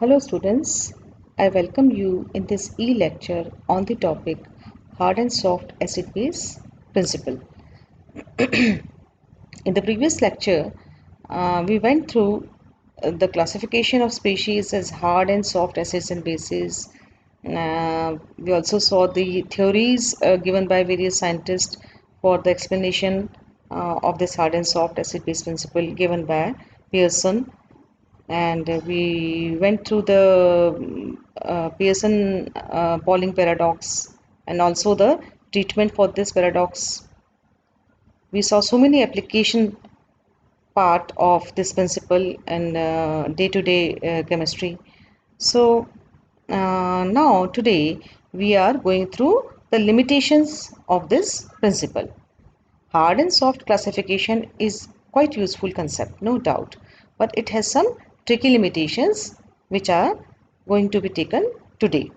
Hello students, I welcome you in this e-lecture on the topic hard and soft acid base principle. In the previous lecture, we went through the classification of species as hard and soft acids and bases. We also saw the theories given by various scientists for the explanation of this hard and soft acid base principle given by Pearson, and we went through the Pearson Pauling paradox and also the treatment for this paradox. We saw so many application part of this principle in day-to-day chemistry. So now today we are going through the limitations of this principle. Hard and soft classification is quite useful concept, no doubt, but it has some tricky limitations which are going to be taken today.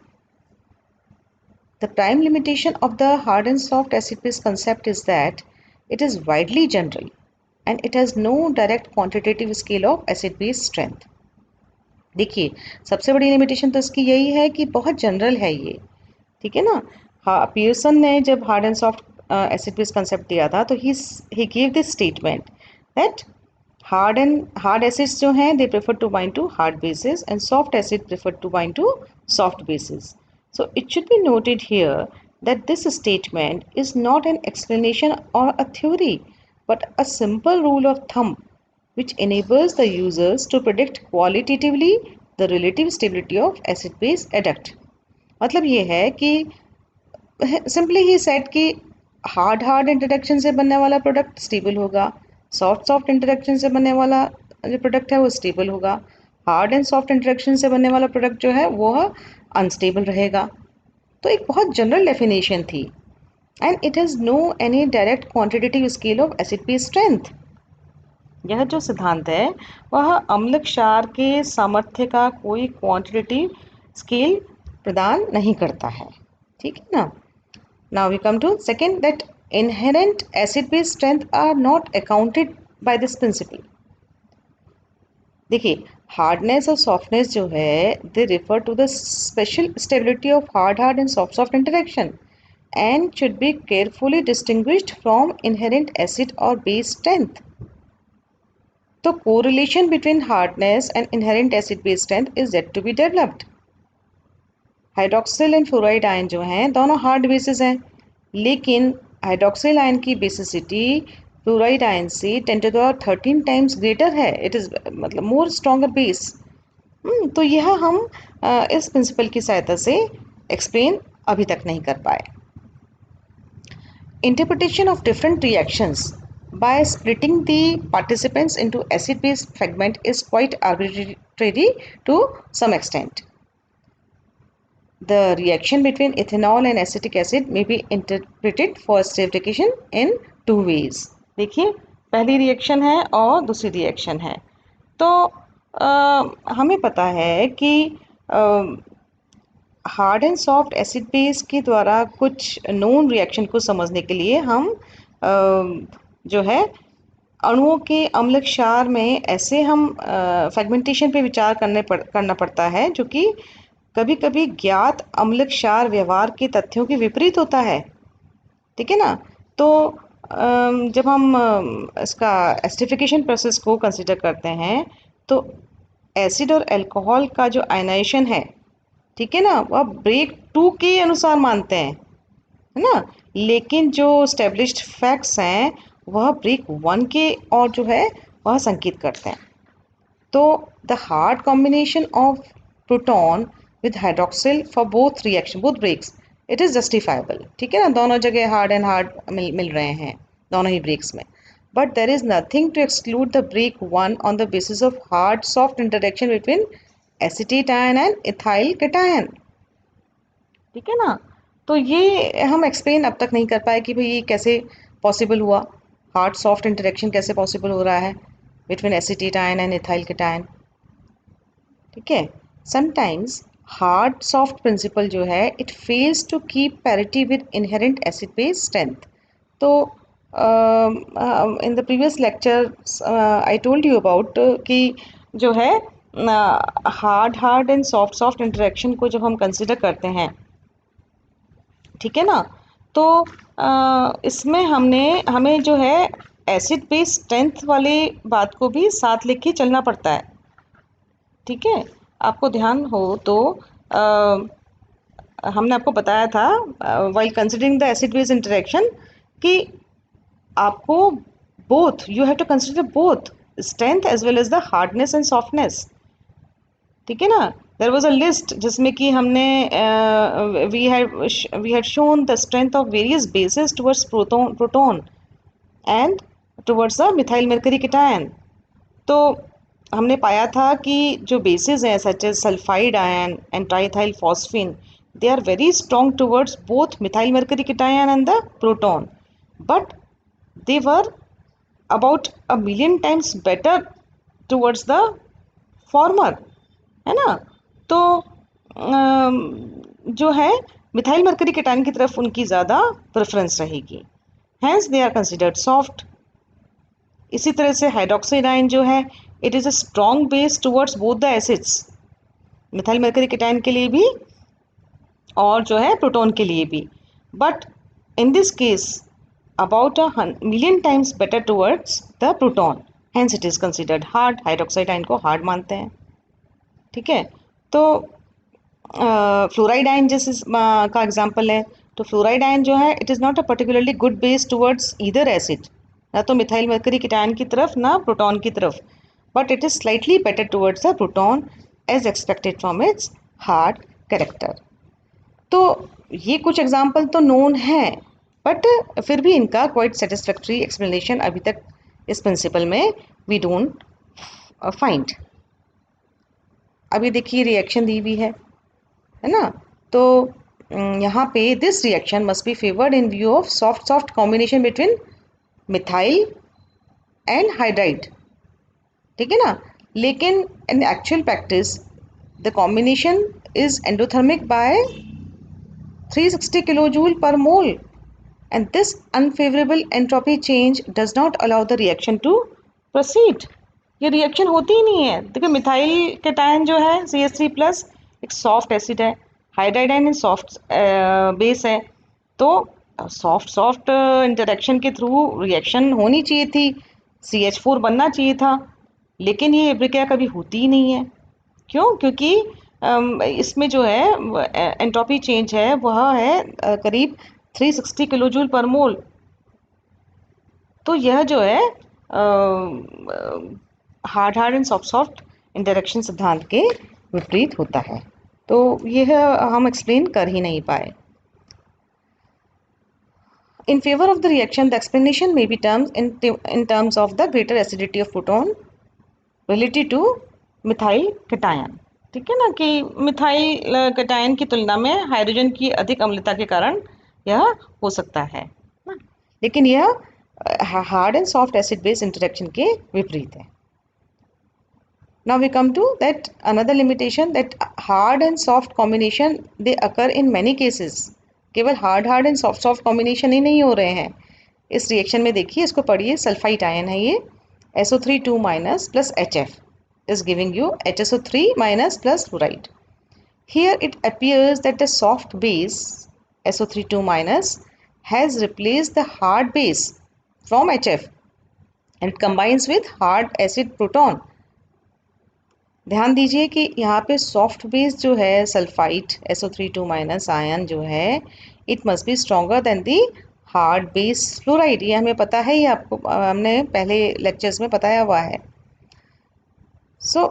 The prime limitation of the hard and soft acid base concept is that it is widely general and it has no direct quantitative scale of acid base strength. देखिए, सबसे बड़ी limitation तो इसकी यही है कि बहुत general है ये, ठीक है ना। हाँ, पियर्सन ने जब hard and soft acid base concept दिया था तो ही give this statement that hard acids जो हैं they prefer to bind to hard bases and soft acid prefer to bind to soft bases. So it should be noted here that this statement is not an explanation or a theory but a simple rule of thumb which enables the users to predict qualitatively the relative stability of acid base adduct. मतलब ये है कि simply ही set कि hard interaction से बनने वाला product stable होगा, soft interaction से बनने वाला जो प्रोडक्ट है वो स्टेबल होगा, हार्ड एंड सॉफ्ट इंटरेक्शन से बनने वाला प्रोडक्ट जो है वो अनस्टेबल रहेगा. तो एक बहुत जनरल डेफिनेशन थी and it has no any direct quantitative scale of acid base strength. यह जो सिद्धांत है वह अम्ल क्षार के सामर्थ्य का कोई क्वांटिटेटिव स्केल प्रदान नहीं करता है, ठीक है ना. Now we come to second, that inherent acid base strength are not accounted by this principle. देखिए, हार्डनेस और सॉफ्टनेस जो है they refer to the special stability of hard and soft interaction and should be carefully distinguished from inherent acid or base strength. The correlation between hardness and inherent acid base strength is yet to be developed. Hydroxyl and fluoride ion जो हैं दोनों hard basis हैं, लेकिन hydroxyl ion की basicity fluoride ion से 10^13 times greater है. It is मतलब more stronger base. तो यह हम इस प्रिंसिपल की सहायता से एक्सप्लेन अभी तक नहीं कर पाए. Interpretation of different reactions by splitting the participants into acid base fragment is quite arbitrary to some extent. The reaction between ethanol and acetic acid may be interpreted for esterification in two ways. देखिए, पहली reaction है और दूसरी reaction है. तो हमें पता है कि hard and soft acid base के द्वारा कुछ नोन रिएक्शन को समझने के लिए हम जो है अणुओं के अम्ल क्षार में ऐसे हम फ्रेगमेंटेशन पे विचार करना पड़ता है जो कि कभी कभी ज्ञात अम्ल क्षार व्यवहार के तथ्यों के विपरीत होता है, ठीक है ना. तो जब हम इसका एस्टिफिकेशन प्रोसेस को कंसिडर करते हैं तो एसिड और अल्कोहल का जो आयनाइजेशन है, ठीक है ना, वह ब्रेक 2 के अनुसार मानते हैं, है ना. लेकिन जो स्टेब्लिश्ड फैक्ट्स हैं वह ब्रेक 1 के और जो है वह संकेत करते हैं. तो the hard combination of proton with hydroxyl for both reaction both breaks it is justifiable, ठीक है ना. दोनों जगह हार्ड एंड हार्ड मिल रहे हैं दोनों ही ब्रेक्स में, but there is nothing to exclude the break 1 on the basis of hard soft interaction between acetate ion and ethyl cation, ठीक है ना. तो ये हम एक्सप्लेन अब तक नहीं कर पाए कि भाई ये कैसे पॉसिबल हुआ, हार्ड सॉफ्ट इंटरेक्शन कैसे पॉसिबल हो रहा है between acetate ion and ethyl cation, ठीक है. समटाइम्स हार्ड सॉफ्ट प्रिंसिपल जो है it fails to keep parity with inherent acid base strength. तो in the previous lecture I told you about कि जो है हार्ड एंड सॉफ्ट इंटरेक्शन को जब हम कंसिडर करते हैं, ठीक है ना, तो इसमें हमें जो है एसिड बेस स्ट्रेंथ वाली बात को भी साथ लेके चलना पड़ता है, ठीक है। आपको ध्यान हो तो हमने आपको बताया था while considering the acid base interaction कि आपको both you have to consider both strength as well as the hardness and softness, ठीक है ना। देर वॉज अ लिस्ट जिसमें कि हमने we had shown the strength of various bases towards proton and towards the methyl mercury cation. तो हमने पाया था कि जो बेसिस हैं such as sulphide ion and triethyl phosphine, they are very strong towards both methyl mercury cation and the proton, but they were about a million times better towards the former, है ना। तो जो है methyl mercury कीटायन की तरफ उनकी ज़्यादा preference रहेगी, hence they are considered soft. इसी तरह से हाइड्रोक्साइड आयन जो है it is a strong base towards both the acids, methyl mercury cation के लिए भी और जो है प्रोटॉन के लिए भी, but in this case about a million times better towards the proton, hence it is considered hard। Hydroxide ion को हार्ड मानते हैं, ठीक है। तो फ्लोराइड आयन जैसे का एग्जांपल है, तो फ्लोराइड आयन जो है it is not a particularly good base towards either acid, ना तो मिथाइल मरकरी कीटायन की तरफ ना प्रोटॉन की तरफ, but it is slightly better towards the proton as expected from its hard character. तो ये कुछ एग्जाम्पल तो नोन है, बट फिर भी इनका क्वाइट सेटिस्फैक्ट्री एक्सप्लेनेशन अभी तक इस प्रिंसिपल में वी डोंट फाइंड। अभी देखिए रिएक्शन दी हुई है ना। तो यहाँ पे this reaction must be favoured in view of soft combination between methyl and hydride, ठीक है ना। लेकिन in actual practice the combination is endothermic by 360 kilojoule per mole, and this unfavorable entropy change does not allow the reaction to proceed। ये reaction होती ही नहीं है। देखिए methyl cation जो है CH3 प्लस एक सॉफ्ट एसिड है, हाइड्राइड आयन सॉफ्ट बेस है, तो सॉफ्ट इंटरेक्शन के थ्रू रिएक्शन होनी चाहिए थी, CH4 बनना चाहिए था, लेकिन ये प्रक्रिया कभी होती ही नहीं है। क्यों? क्योंकि इसमें जो है एंट्रोपी चेंज है वह है करीब 360 किलो जूल पर मोल। तो यह जो है हार्ड एंड सॉफ्ट इंटरेक्शन सिद्धांत के विपरीत होता है। तो यह हम एक्सप्लेन कर ही नहीं पाए। In favor of the reaction, the explanation may be termed in terms of the greater acidity of proton related to methyl cation, ठीक है ना, कि मिथाइल कैटायन की तुलना में हाइड्रोजन की अधिक अम्लता के कारण यह हो सकता है ना, लेकिन यह hard and soft acid base interaction के विपरीत है। Now we come to that another limitation, that hard and soft combination they occur in many cases। केवल हार्ड एंड सॉफ्ट कॉम्बिनेशन ही नहीं हो रहे हैं इस रिएक्शन में। देखिए इसको पढ़िए, सल्फाइड आयन है ये, SO3 2 minus plus HF is giving you HSO3 minus plus fluoride। Here it appears that the soft base SO3 2 minus has replaced the hard base from HF and it combines with hard acid proton। ध्यान दीजिए कि यहाँ पे soft base जो है sulphide SO3 2 minus ion जो है it must be stronger than the hard base fluoride. ये हमें पता है, ये आपको हमने पहले लेक्चर्स में बताया हुआ है। So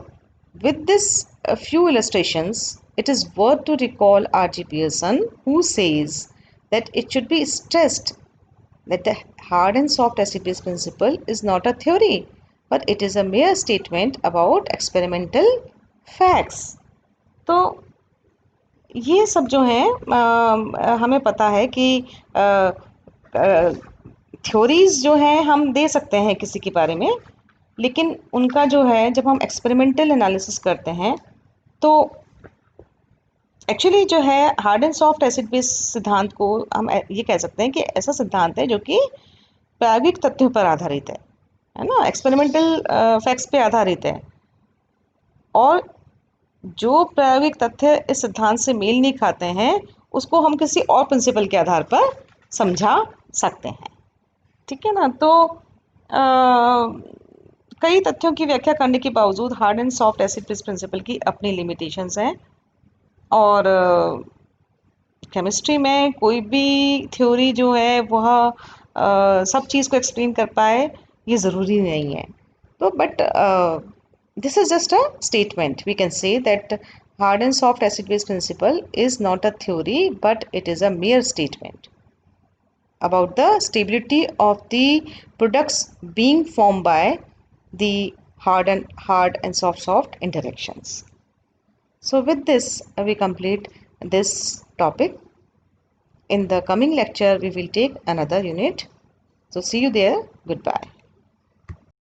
with this few illustrations it is worth to recall R.G. Pearson who says that it should be stressed that the hard and soft acid base principle is not a theory but it is a mere statement about experimental facts। तो ये सब जो है हमें पता है कि theories जो हैं हम दे सकते हैं किसी के बारे में, लेकिन उनका जो है जब हम एक्सपेरिमेंटल एनालिसिस करते हैं तो एक्चुअली जो है hard and soft acid base सिद्धांत को हम ये कह सकते हैं कि ऐसा सिद्धांत है जो कि प्रायोगिक तथ्यों पर आधारित है ना, एक्सपेरिमेंटल फैक्ट्स पे आधारित है। और जो प्रायोगिक तथ्य इस सिद्धांत से मेल नहीं खाते हैं उसको हम किसी और प्रिंसिपल के आधार पर समझा सकते हैं। ठीक है ना। तो कई तथ्यों की व्याख्या करने के बावजूद hard and soft acid base principle की अपनी लिमिटेशंस हैं। और केमिस्ट्री में कोई भी थ्योरी जो है वह सब चीज़ को एक्सप्लेन कर पाए ये ज़रूरी नहीं है। तो but this is just a statement. We can say that hard and soft acid base principle is not a theory but it is a mere statement about the stability of the products being formed by the hard and soft interactions. So with this we complete this topic. In the coming lecture we will take another unit. So see you there. Goodbye.